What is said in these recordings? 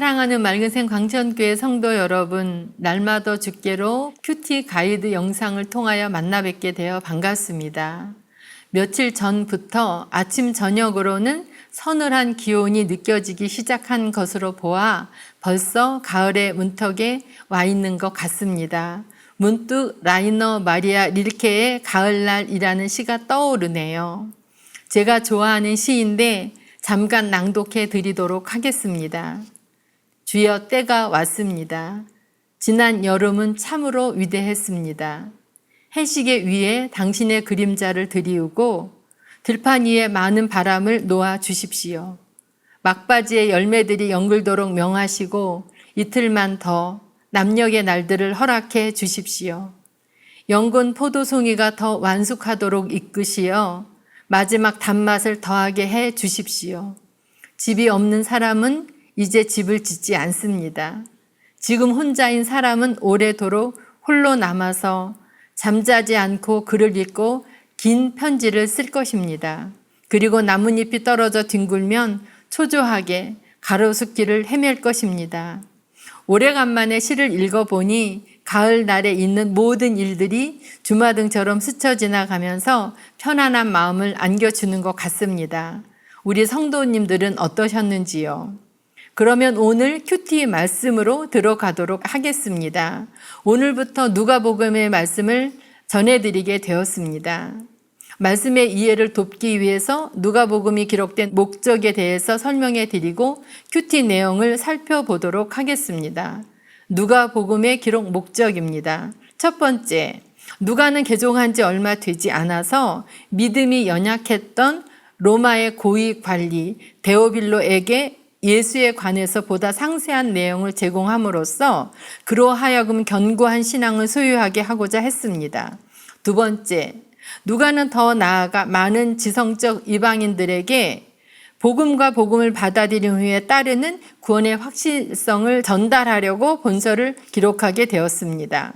사랑하는 맑은샘 광천교회 성도 여러분, 날마다 주께로 큐티 가이드 영상을 통하여 만나 뵙게 되어 반갑습니다. 며칠 전부터 아침 저녁으로는 서늘한 기온이 느껴지기 시작한 것으로 보아 벌써 가을의 문턱에 와 있는 것 같습니다. 문득 라이너 마리아 릴케의 가을날이라는 시가 떠오르네요. 제가 좋아하는 시인데 잠깐 낭독해 드리도록 하겠습니다. 주여, 때가 왔습니다. 지난 여름은 참으로 위대했습니다. 해시계 위에 당신의 그림자를 드리우고 들판 위에 많은 바람을 놓아 주십시오. 막바지의 열매들이 연글도록 명하시고 이틀만 더 남녘의 날들을 허락해 주십시오. 연근 포도송이가 더 완숙하도록 이끄시어 마지막 단맛을 더하게 해 주십시오. 집이 없는 사람은 이제 집을 짓지 않습니다. 지금 혼자인 사람은 오래도록 홀로 남아서 잠자지 않고 글을 읽고 긴 편지를 쓸 것입니다. 그리고 나뭇잎이 떨어져 뒹굴면 초조하게 가로수길을 헤맬 것입니다. 오래간만에 시를 읽어보니 가을날에 있는 모든 일들이 주마등처럼 스쳐 지나가면서 편안한 마음을 안겨주는 것 같습니다. 우리 성도님들은 어떠셨는지요? 그러면 오늘 큐티 말씀으로 들어가도록 하겠습니다. 오늘부터 누가복음의 말씀을 전해드리게 되었습니다. 말씀의 이해를 돕기 위해서 누가복음이 기록된 목적에 대해서 설명해 드리고 큐티 내용을 살펴보도록 하겠습니다. 누가복음의 기록 목적입니다. 첫 번째, 누가는 개종한 지 얼마 되지 않아서 믿음이 연약했던 로마의 고위 관리 데오빌로에게 예수에 관해서 보다 상세한 내용을 제공함으로써 그로 하여금 견고한 신앙을 소유하게 하고자 했습니다. 두 번째, 누가는 더 나아가 많은 지성적 이방인들에게 복음과 복음을 받아들인 후에 따르는 구원의 확실성을 전달하려고 본서를 기록하게 되었습니다.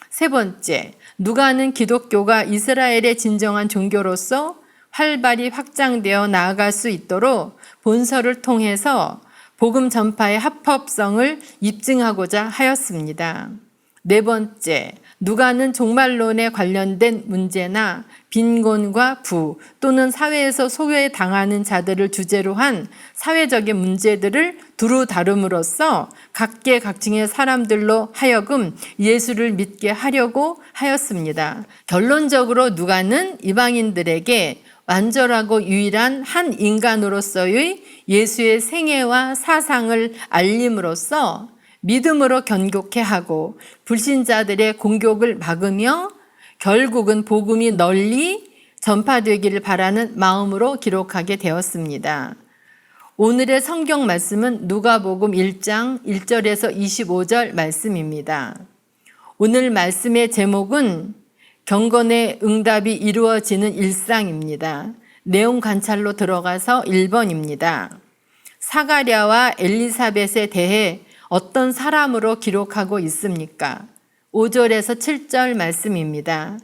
세 번째, 누가는 기독교가 이스라엘의 진정한 종교로서 활발히 확장되어 나아갈 수 있도록 본서를 통해서 복음 전파의 합법성을 입증하고자 하였습니다. 네 번째, 누가는 종말론에 관련된 문제나 빈곤과 부 또는 사회에서 소외당하는 자들을 주제로 한 사회적인 문제들을 두루 다룸으로써 각계각층의 사람들로 하여금 예수를 믿게 하려고 하였습니다. 결론적으로 누가는 이방인들에게 완전하고 유일한 한 인간으로서의 예수의 생애와 사상을 알림으로써 믿음으로 견고케 하고 불신자들의 공격을 막으며 결국은 복음이 널리 전파되기를 바라는 마음으로 기록하게 되었습니다. 오늘의 성경 말씀은 누가복음 1장 1절에서 25절 말씀입니다. 오늘 말씀의 제목은 경건의 응답이 이루어지는 일상입니다. 내용 관찰로 들어가서 1번입니다. 사가랴와 엘리사벳에 대해 어떤 사람으로 기록하고 있습니까? 5절에서 7절 말씀입니다.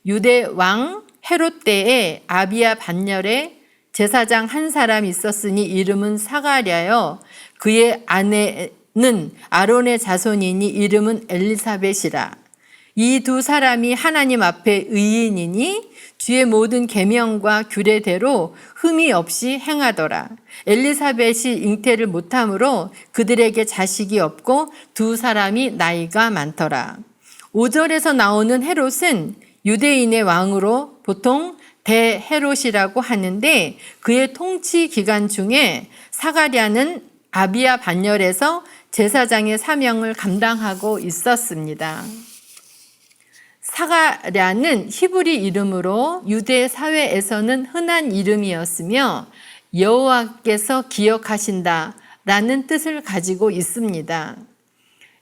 유대 왕 헤롯 때에 아비야 반열에 제사장 한 사람이 있었으니 이름은 사가랴여 그의 아내는 아론의 자손이니 이름은 엘리사벳이라. 이 두 사람이 하나님 앞에 의인이니 주의 모든 계명과 규례대로 흠이 없이 행하더라. 엘리사벳이 잉태를 못하므로 그들에게 자식이 없고 두 사람이 나이가 많더라. 5절에서 나오는 헤롯은 유대인의 왕으로 보통 대헤롯이라고 하는데 그의 통치 기간 중에 사가랴는 아비야 반열에서 제사장의 사명을 감당하고 있었습니다. 사가랴는 히브리 이름으로 유대 사회에서는 흔한 이름이었으며 여호와께서 기억하신다 라는 뜻을 가지고 있습니다.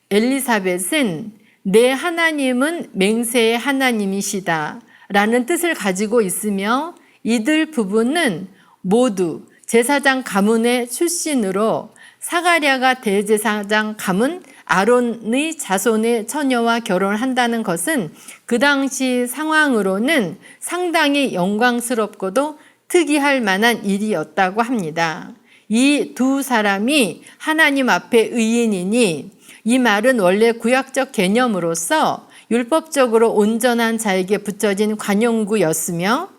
엘리사벳은 내 하나님은 맹세의 하나님이시다 라는 뜻을 가지고 있으며 이들 부부는 모두 제사장 가문의 출신으로 사가랴가 대제사장 가문 아론의 자손의 처녀와 결혼한다는 것은 그 당시 상황으로는 상당히 영광스럽고도 특이할 만한 일이었다고 합니다. 이 두 사람이 하나님 앞에 의인이니 이 말은 원래 구약적 개념으로서 율법적으로 온전한 자에게 붙여진 관용구였으며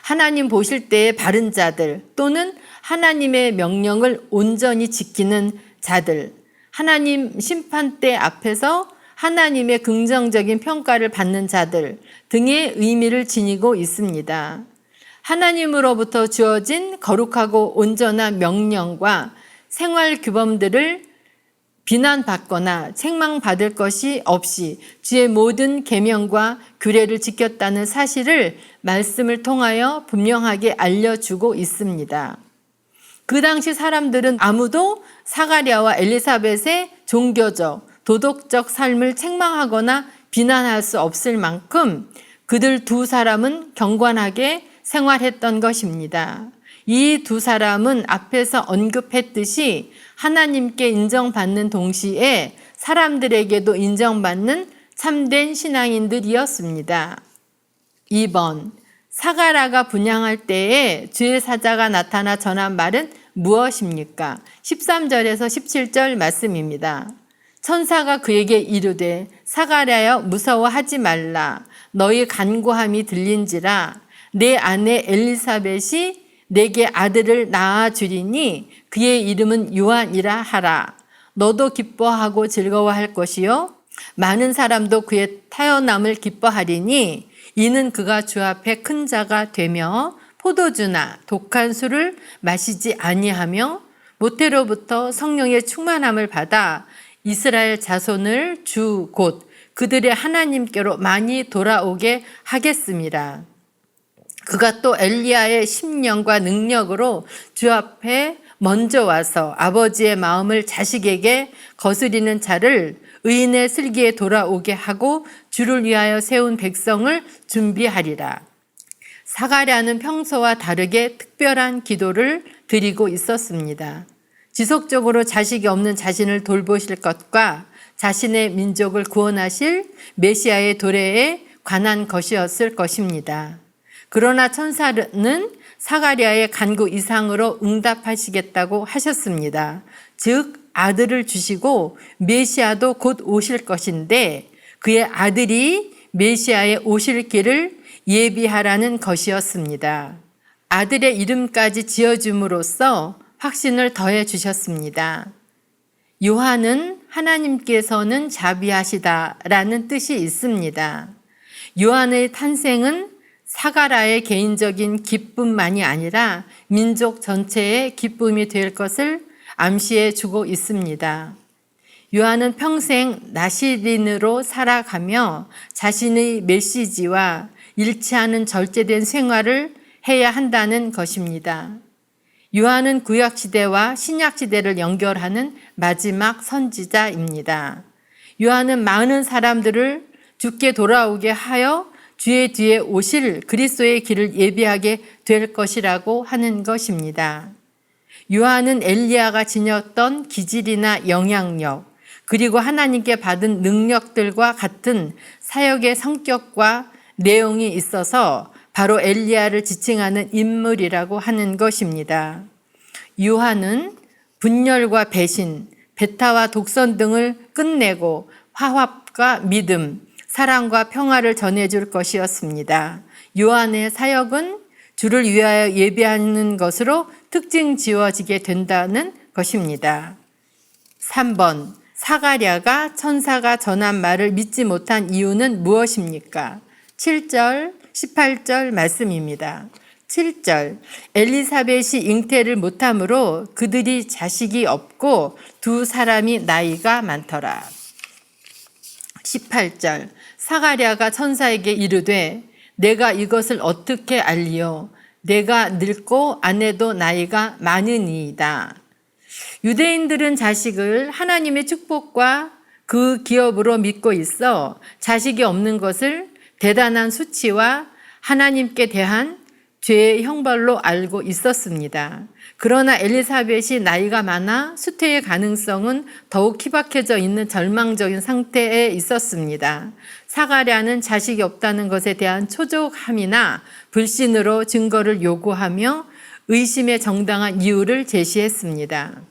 하나님 보실 때의 바른 자들 또는 하나님의 명령을 온전히 지키는 자들, 하나님 심판대 앞에서 하나님의 긍정적인 평가를 받는 자들 등의 의미를 지니고 있습니다. 하나님으로부터 주어진 거룩하고 온전한 명령과 생활 규범들을 비난받거나 책망받을 것이 없이 주의 모든 계명과 규례를 지켰다는 사실을 말씀을 통하여 분명하게 알려주고 있습니다. 그 당시 사람들은 아무도 사가랴와 엘리사벳의 종교적, 도덕적 삶을 책망하거나 비난할 수 없을 만큼 그들 두 사람은 경건하게 생활했던 것입니다. 이 두 사람은 앞에서 언급했듯이 하나님께 인정받는 동시에 사람들에게도 인정받는 참된 신앙인들이었습니다. 2번, 사가랴가 분향할 때에 주의 사자가 나타나 전한 말은 무엇입니까? 13절에서 17절 말씀입니다. 천사가 그에게 이르되 사가랴여 무서워하지 말라. 너희 간구함이 들린지라. 내 아내 엘리사벳이 내게 아들을 낳아주리니 그의 이름은 요한이라 하라. 너도 기뻐하고 즐거워할 것이요 많은 사람도 그의 태어남을 기뻐하리니 이는 그가 주 앞에 큰 자가 되며 포도주나 독한 술을 마시지 아니하며 모태로부터 성령의 충만함을 받아 이스라엘 자손을 주 곧 그들의 하나님께로 많이 돌아오게 하겠습니다. 그가 또 엘리야의 심령과 능력으로 주 앞에 먼저 와서 아버지의 마음을 자식에게 거스리는 자를 의인의 슬기에 돌아오게 하고 주를 위하여 세운 백성을 준비하리라. 사가랴는 평소와 다르게 특별한 기도를 드리고 있었습니다. 지속적으로 자식이 없는 자신을 돌보실 것과 자신의 민족을 구원하실 메시아의 도래에 관한 것이었을 것입니다. 그러나 천사는 사가랴의 간구 이상으로 응답하시겠다고 하셨습니다. 즉 아들을 주시고 메시아도 곧 오실 것인데 그의 아들이 메시아의 오실 길을 예비하라는 것이었습니다. 아들의 이름까지 지어줌으로써 확신을 더해 주셨습니다. 요한은 하나님께서는 자비하시다라는 뜻이 있습니다. 요한의 탄생은 사가랴의 개인적인 기쁨만이 아니라 민족 전체의 기쁨이 될 것을 암시해 주고 있습니다. 요한은 평생 나시린으로 살아가며 자신의 메시지와 일치하는 절제된 생활을 해야 한다는 것입니다. 요한은 구약시대와 신약시대를 연결하는 마지막 선지자입니다. 요한은 많은 사람들을 주께 돌아오게 하여 주의 뒤에 오실 그리스도의 길을 예비하게 될 것이라고 하는 것입니다. 요한은 엘리야가 지녔던 기질이나 영향력, 그리고 하나님께 받은 능력들과 같은 사역의 성격과 내용이 있어서 바로 엘리야를 지칭하는 인물이라고 하는 것입니다. 요한은 분열과 배신, 배타와 독선 등을 끝내고 화합과 믿음, 사랑과 평화를 전해줄 것이었습니다. 요한의 사역은 주를 위하여 예비하는 것으로 특징 지어지게 된다는 것입니다. 3번, 사가랴가 천사가 전한 말을 믿지 못한 이유는 무엇입니까? 7절, 18절 말씀입니다. 7절, 엘리사벳이 잉태를 못하므로 그들이 자식이 없고 두 사람이 나이가 많더라. 18절, 사가랴가 천사에게 이르되 내가 이것을 어떻게 알리요? 내가 늙고 아내도 나이가 많으니이다. 유대인들은 자식을 하나님의 축복과 그 기업으로 믿고 있어 자식이 없는 것을 대단한 수치와 하나님께 대한 죄의 형벌로 알고 있었습니다. 그러나 엘리사벳이 나이가 많아 수태의 가능성은 더욱 희박해져 있는 절망적인 상태에 있었습니다. 사가랴는 자식이 없다는 것에 대한 초조함이나 불신으로 증거를 요구하며 의심의 정당한 이유를 제시했습니다.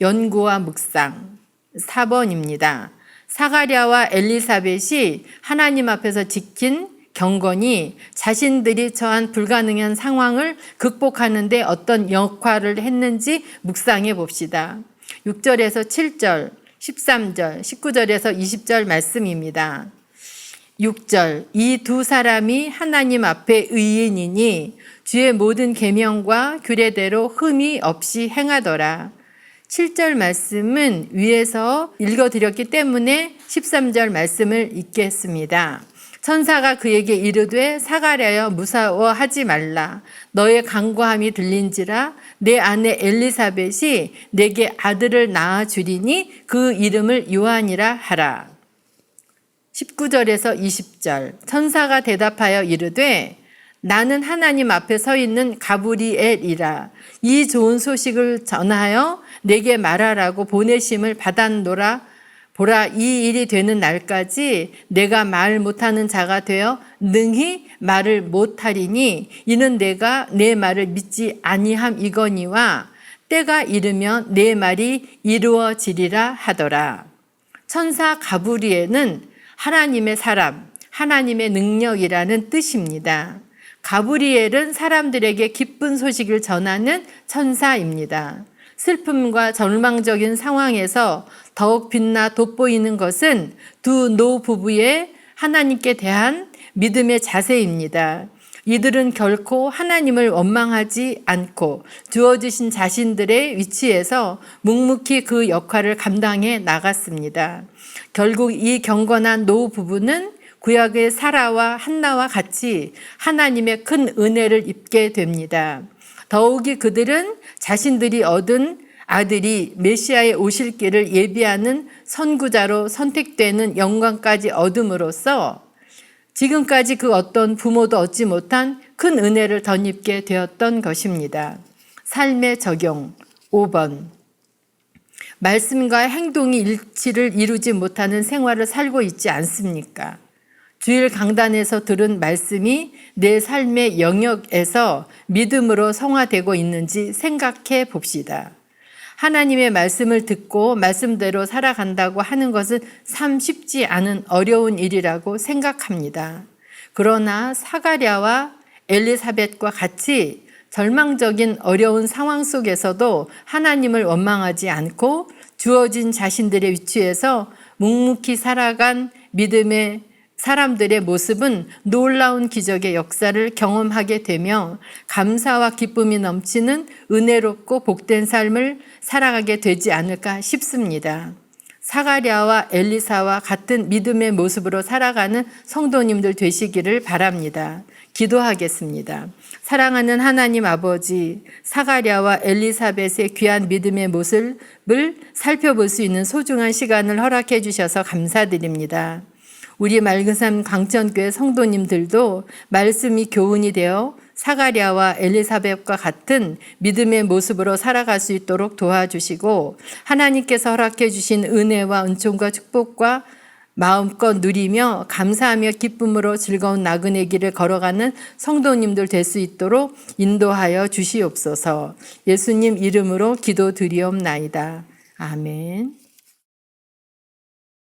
연구와 묵상 4번입니다. 사가랴와 엘리사벳이 하나님 앞에서 지킨 경건이 자신들이 처한 불가능한 상황을 극복하는 데 어떤 역할을 했는지 묵상해 봅시다. 6절에서 7절, 13절, 19절에서 20절 말씀입니다. 6절, 이 두 사람이 하나님 앞에 의인이니 주의 모든 계명과 규례대로 흠이 없이 행하더라. 7절 말씀은 위에서 읽어드렸기 때문에 13절 말씀을 읽겠습니다. 천사가 그에게 이르되 사가랴여 무서워하지 말라. 너의 간구함이 들린지라 내 아내 엘리사벳이 내게 아들을 낳아주리니 그 이름을 요한이라 하라. 19절에서 20절 천사가 대답하여 이르되 나는 하나님 앞에 서 있는 가브리엘이라. 이 좋은 소식을 전하여 내게 말하라고 보내심을 받았노라. 보라, 이 일이 되는 날까지 내가 말 못하는 자가 되어 능히 말을 못하리니 이는 내가 내 말을 믿지 아니함이거니와 때가 이르면 내 말이 이루어지리라 하더라. 천사 가브리엘은 하나님의 사람, 하나님의 능력이라는 뜻입니다. 가브리엘은 사람들에게 기쁜 소식을 전하는 천사입니다. 슬픔과 절망적인 상황에서 더욱 빛나 돋보이는 것은 두 노부부의 하나님께 대한 믿음의 자세입니다. 이들은 결코 하나님을 원망하지 않고 주어주신 자신들의 위치에서 묵묵히 그 역할을 감당해 나갔습니다. 결국 이 경건한 노부부는 구약의 사라와 한나와 같이 하나님의 큰 은혜를 입게 됩니다. 더욱이 그들은 자신들이 얻은 아들이 메시아의 오실 길을 예비하는 선구자로 선택되는 영광까지 얻음으로써 지금까지 그 어떤 부모도 얻지 못한 큰 은혜를 덧입게 되었던 것입니다. 삶의 적용 5번. 말씀과 행동이 일치를 이루지 못하는 생활을 살고 있지 않습니까? 주일 강단에서 들은 말씀이 내 삶의 영역에서 믿음으로 성화되고 있는지 생각해 봅시다. 하나님의 말씀을 듣고 말씀대로 살아간다고 하는 것은 참 쉽지 않은 어려운 일이라고 생각합니다. 그러나 사가랴와 엘리사벳과 같이 절망적인 어려운 상황 속에서도 하나님을 원망하지 않고 주어진 자신들의 위치에서 묵묵히 살아간 믿음의 사람들의 모습은 놀라운 기적의 역사를 경험하게 되며 감사와 기쁨이 넘치는 은혜롭고 복된 삶을 살아가게 되지 않을까 싶습니다. 사가랴와 엘리사와 같은 믿음의 모습으로 살아가는 성도님들 되시기를 바랍니다. 기도하겠습니다. 사랑하는 하나님 아버지, 사가랴와 엘리사벳의 귀한 믿음의 모습을 살펴볼 수 있는 소중한 시간을 허락해 주셔서 감사드립니다. 우리 맑은삶 강천교회 성도님들도 말씀이 교훈이 되어 사가랴와 엘리사벳과 같은 믿음의 모습으로 살아갈 수 있도록 도와주시고 하나님께서 허락해 주신 은혜와 은총과 축복과 마음껏 누리며 감사하며 기쁨으로 즐거운 나그네 길을 걸어가는 성도님들 될 수 있도록 인도하여 주시옵소서. 예수님 이름으로 기도드리옵나이다. 아멘.